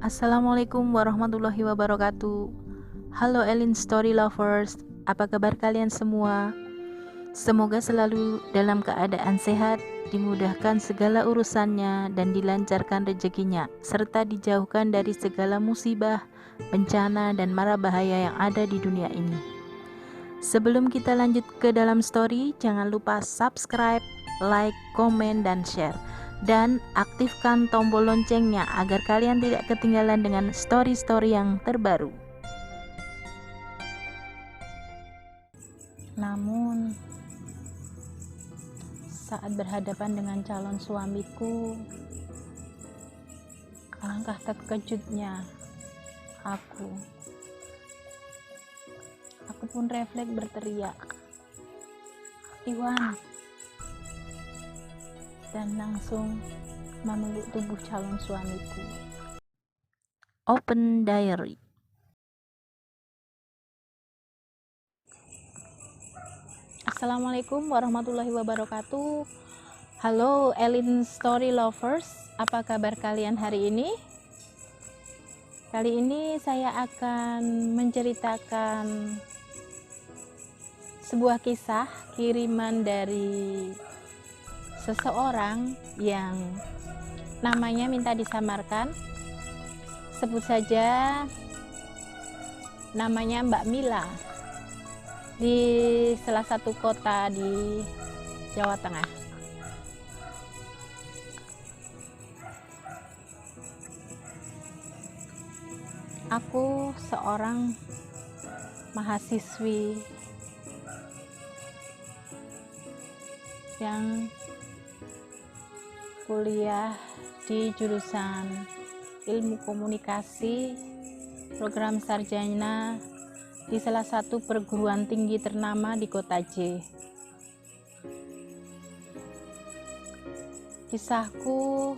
Assalamualaikum warahmatullahi wabarakatuh. Halo Elin Story Lovers, apa kabar kalian semua? Semoga selalu dalam keadaan sehat, dimudahkan segala urusannya dan dilancarkan rezekinya, serta dijauhkan dari segala musibah, bencana, dan mara bahaya yang ada di dunia ini. Sebelum kita lanjut ke dalam story, jangan lupa subscribe, like, komen, dan share. Dan aktifkan tombol loncengnya agar kalian tidak ketinggalan dengan story-story yang terbaru. Namun, saat berhadapan dengan calon suamiku, alangkah terkejutnya aku pun refleks berteriak, "Iwan!" dan langsung memeluk tubuh calon suamiku. Open diary. Assalamualaikum warahmatullahi wabarakatuh. Halo Elin Story Lovers, apa kabar kalian hari ini? Kali ini saya akan menceritakan sebuah kisah kiriman dari seseorang yang namanya minta disamarkan. Sebut saja namanya Mbak Mila, di salah satu kota di Jawa Tengah. Aku seorang mahasiswi yang kuliah di jurusan Ilmu Komunikasi, program sarjana di salah satu perguruan tinggi ternama di kota J. Kisahku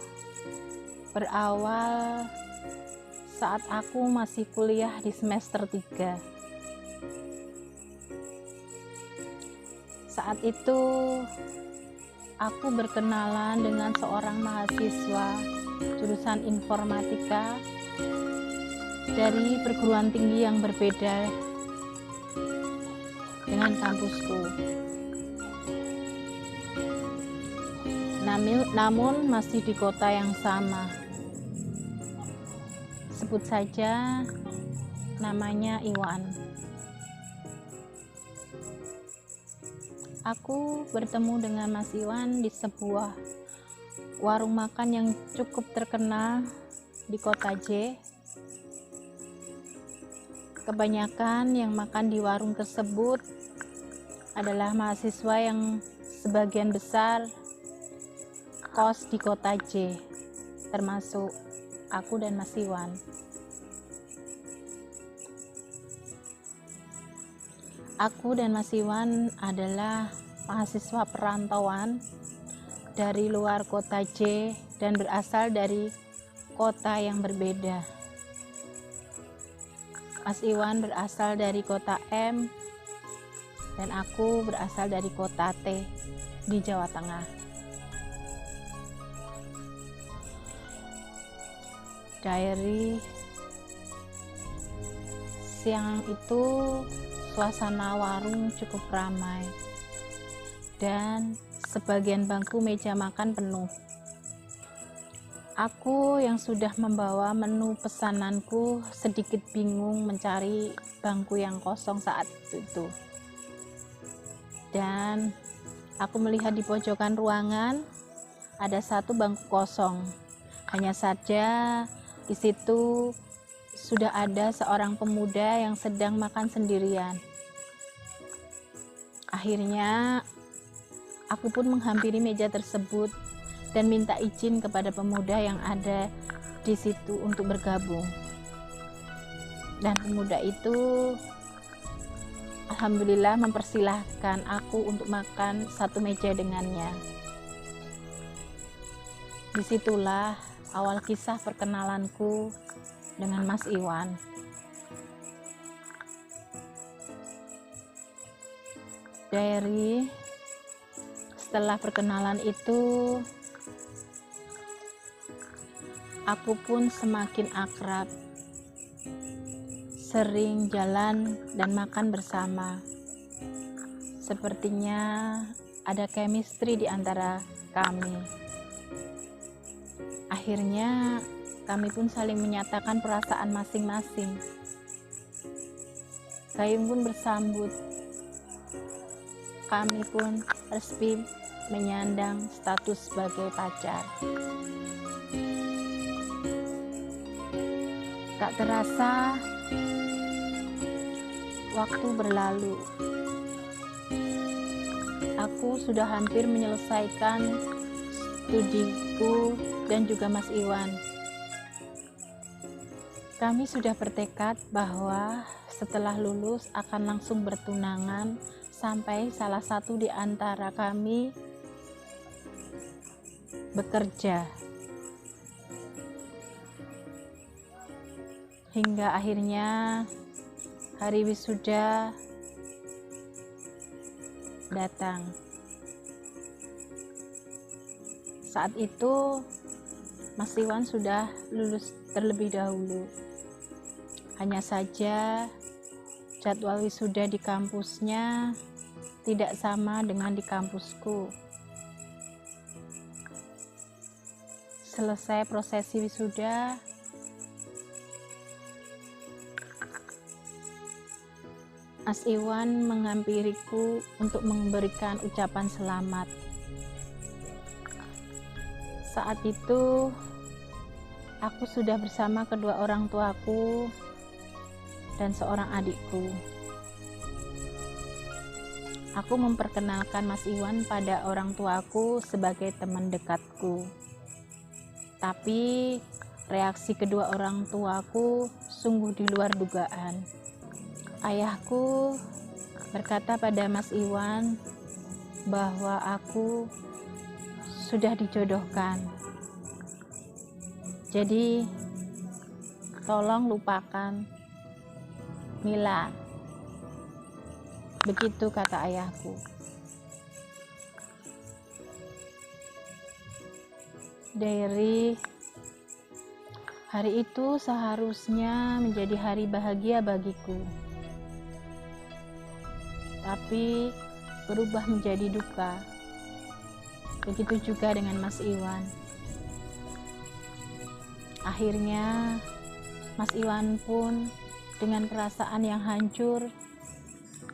berawal saat aku masih kuliah di semester 3. Saat itu aku berkenalan dengan seorang mahasiswa jurusan informatika dari perguruan tinggi yang berbeda dengan kampusku. Namun masih di kota yang sama. Sebut saja namanya Iwan. Aku bertemu dengan Mas Iwan di sebuah warung makan yang cukup terkenal di kota J. Kebanyakan yang makan di warung tersebut adalah mahasiswa yang sebagian besar kos di kota J, termasuk aku dan Mas Iwan. Aku dan Mas Iwan adalah mahasiswa perantauan dari luar kota J dan berasal dari kota yang berbeda. Mas Iwan berasal dari kota M dan aku berasal dari kota T di Jawa Tengah. Diary, siang itu suasana warung cukup ramai dan sebagian bangku meja makan penuh. Aku yang sudah membawa menu pesananku sedikit bingung mencari bangku yang kosong saat itu. Dan aku melihat di pojokan ruangan ada satu bangku kosong. Hanya saja di situ sudah ada seorang pemuda yang sedang makan sendirian. Akhirnya aku pun menghampiri meja tersebut dan minta izin kepada pemuda yang ada di situ untuk bergabung. Dan pemuda itu alhamdulillah mempersilahkan aku untuk makan satu meja dengannya. Disitulah awal kisah perkenalanku dengan Mas Iwan. Diary, setelah perkenalan itu aku pun semakin akrab, sering jalan dan makan bersama. Sepertinya ada chemistry di antara kami. Akhirnya kami pun saling menyatakan perasaan masing-masing. Gayung pun bersambut. Kami pun resmi menyandang status sebagai pacar. Tak terasa waktu berlalu. Aku sudah hampir menyelesaikan studiku dan juga Mas Iwan. Kami sudah bertekad bahwa setelah lulus akan langsung bertunangan sampai salah satu di antara kami bekerja. Hingga akhirnya hari wisuda datang. Saat itu Mas Iwan sudah lulus terlebih dahulu. Hanya saja jadwal wisuda di kampusnya tidak sama dengan di kampusku. Selesai prosesi wisuda, Mas Iwan menghampiriku untuk memberikan ucapan selamat. Saat itu, aku sudah bersama kedua orang tuaku dan seorang adikku. Aku memperkenalkan Mas Iwan pada orang tuaku sebagai teman dekatku. Tapi, reaksi kedua orang tuaku sungguh di luar dugaan. Ayahku berkata pada Mas Iwan bahwa aku sudah dijodohkan. Jadi, tolong lupakan Mila. Begitu kata ayahku. Dari hari itu seharusnya menjadi hari bahagia bagiku. Tapi berubah menjadi duka. Begitu juga dengan Mas Iwan. Akhirnya Mas Iwan pun dengan perasaan yang hancur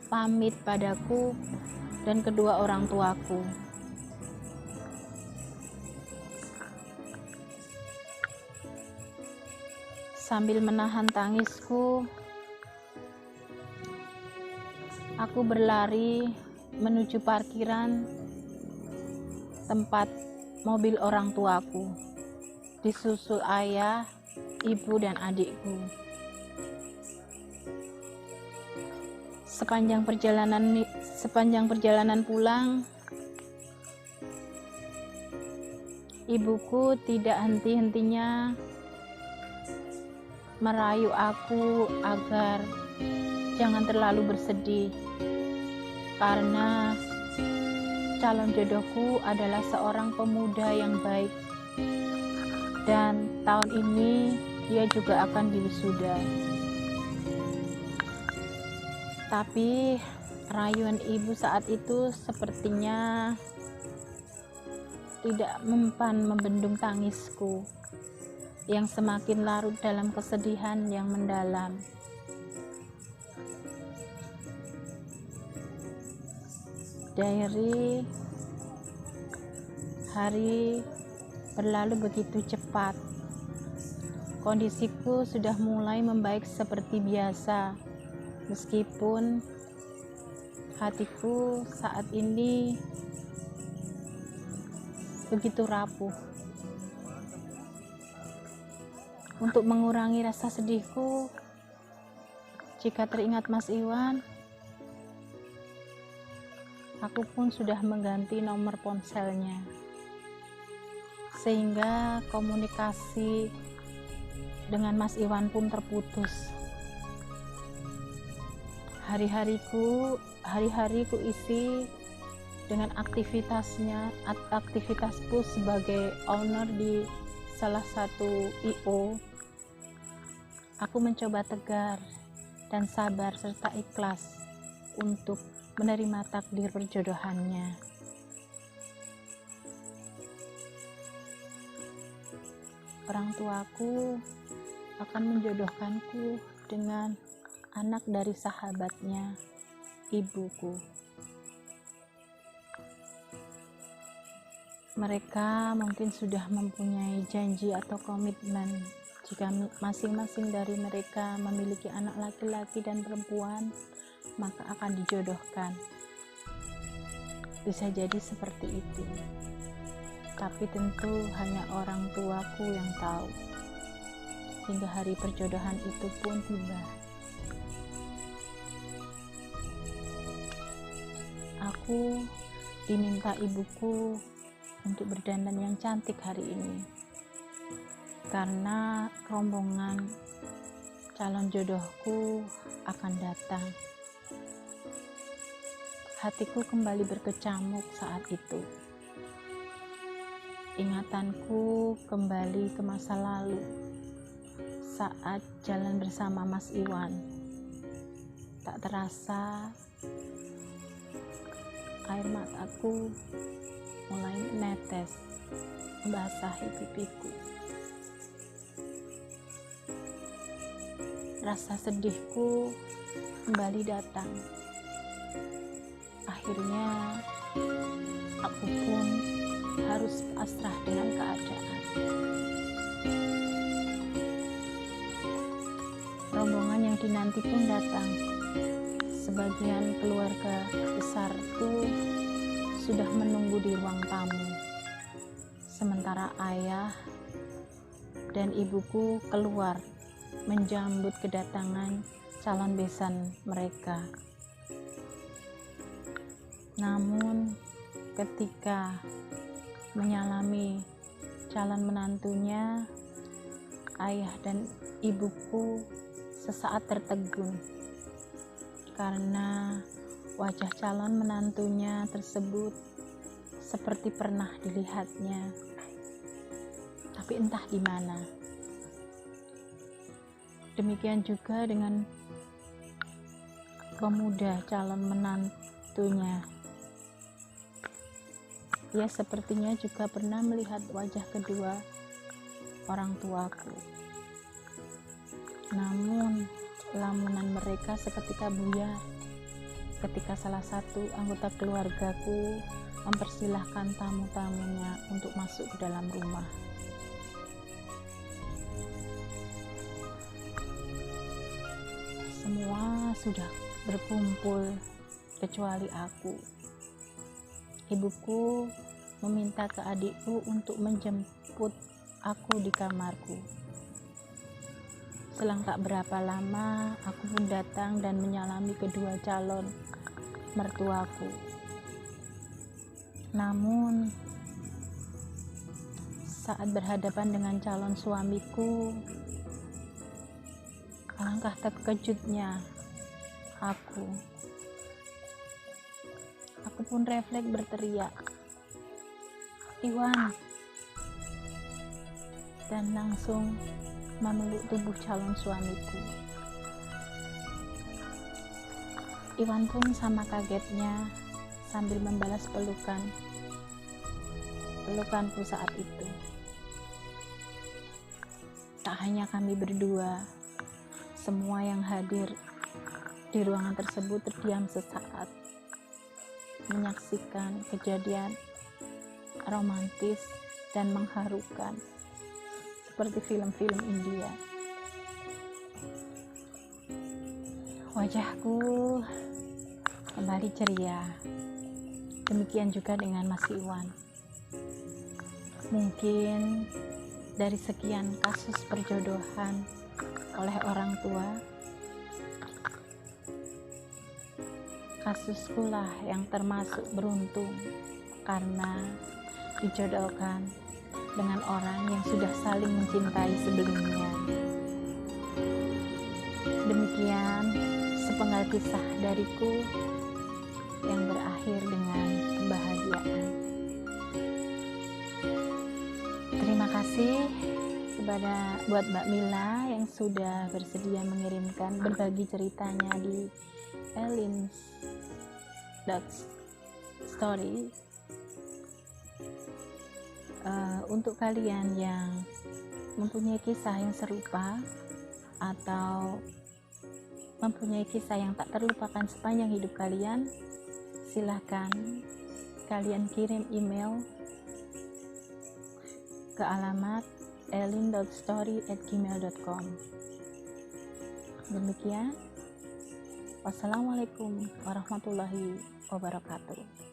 pamit padaku dan kedua orang tuaku. Sambil menahan tangisku, aku berlari menuju parkiran tempat mobil orang tuaku, disusul ayah, ibu, dan adikku. Sepanjang perjalanan pulang, ibuku tidak henti-hentinya merayu aku agar jangan terlalu bersedih, karena calon jodohku adalah seorang pemuda yang baik, dan tahun ini dia juga akan diwisuda. Tapi rayuan ibu saat itu sepertinya tidak mempan membendung tangisku yang semakin larut dalam kesedihan yang mendalam. Dari hari berlalu begitu cepat. Kondisiku sudah mulai membaik seperti biasa, meskipun hatiku saat ini begitu rapuh. Untuk mengurangi rasa sedihku, jika teringat Mas Iwan, aku pun sudah mengganti nomor ponselnya, sehingga komunikasi dengan Mas Iwan pun terputus. Hari-hariku isi dengan aktivitasku sebagai owner di salah satu IO, aku mencoba tegar dan sabar serta ikhlas untuk menerima takdir perjodohannya. Orang tuaku akan menjodohkanku dengan anak dari sahabatnya, ibuku. Mereka mungkin sudah mempunyai janji atau komitmen. Jika masing-masing dari mereka memiliki anak laki-laki dan perempuan, maka akan dijodohkan. Bisa jadi seperti itu. Tapi tentu hanya orang tuaku yang tahu. Hingga hari perjodohan itu pun tiba. Aku diminta ibuku untuk berdandan yang cantik hari ini, karena rombongan calon jodohku akan datang. Hatiku kembali berkecamuk saat itu. Ingatanku kembali ke masa lalu saat jalan bersama Mas Iwan. Tak terasa air mataku mulai menetes membasahi pipiku. Rasa sedihku kembali datang. Akhirnya aku pun harus pasrah dengan keadaan. Rombongan yang dinanti pun datang. Sebagian keluarga besarku sudah menunggu di ruang tamu, sementara ayah dan ibuku keluar menjambut kedatangan calon besan mereka. Namun ketika menyalami calon menantunya, ayah dan ibuku sesaat tertegun karena wajah calon menantunya tersebut seperti pernah dilihatnya, tapi entah di mana. Demikian juga dengan pemuda calon menantunya. Ia sepertinya juga pernah melihat wajah kedua orang tuaku. Namun, lamunan mereka seketika buyar ketika salah satu anggota keluargaku mempersilahkan tamu-tamunya untuk masuk ke dalam rumah. Semua sudah berkumpul kecuali aku. Ibuku meminta ke adikku untuk menjemput aku di kamarku. Selang tak berapa lama, aku pun datang dan menyalami kedua calon mertuaku. Namun, saat berhadapan dengan calon suamiku, alangkah terkejutnya aku. Aku pun refleks berteriak, "Iwan!" dan langsung memeluk tubuh calon suamiku. Iwan pun sama kagetnya sambil membalas pelukanku saat itu. Tak hanya kami berdua, semua yang hadir di ruangan tersebut terdiam sesaat, menyaksikan kejadian romantis dan mengharukan seperti film-film India. Wajahku kembali ceria. Demikian juga dengan Mas Iwan. Mungkin dari sekian kasus perjodohan oleh orang tua, kasusku lah yang termasuk beruntung karena dijodohkan dengan orang yang sudah saling mencintai sebelumnya. Demikian sepenggal kisah dariku yang berakhir dengan kebahagiaan. Terima kasih. buat Mbak Mila yang sudah bersedia mengirimkan berbagi ceritanya di Story. Untuk kalian yang mempunyai kisah yang serupa atau mempunyai kisah yang tak terlupakan sepanjang hidup kalian, silahkan kalian kirim email ke alamat elin.story@gmail.com. Demikian, wassalamualaikum warahmatullahi wabarakatuh.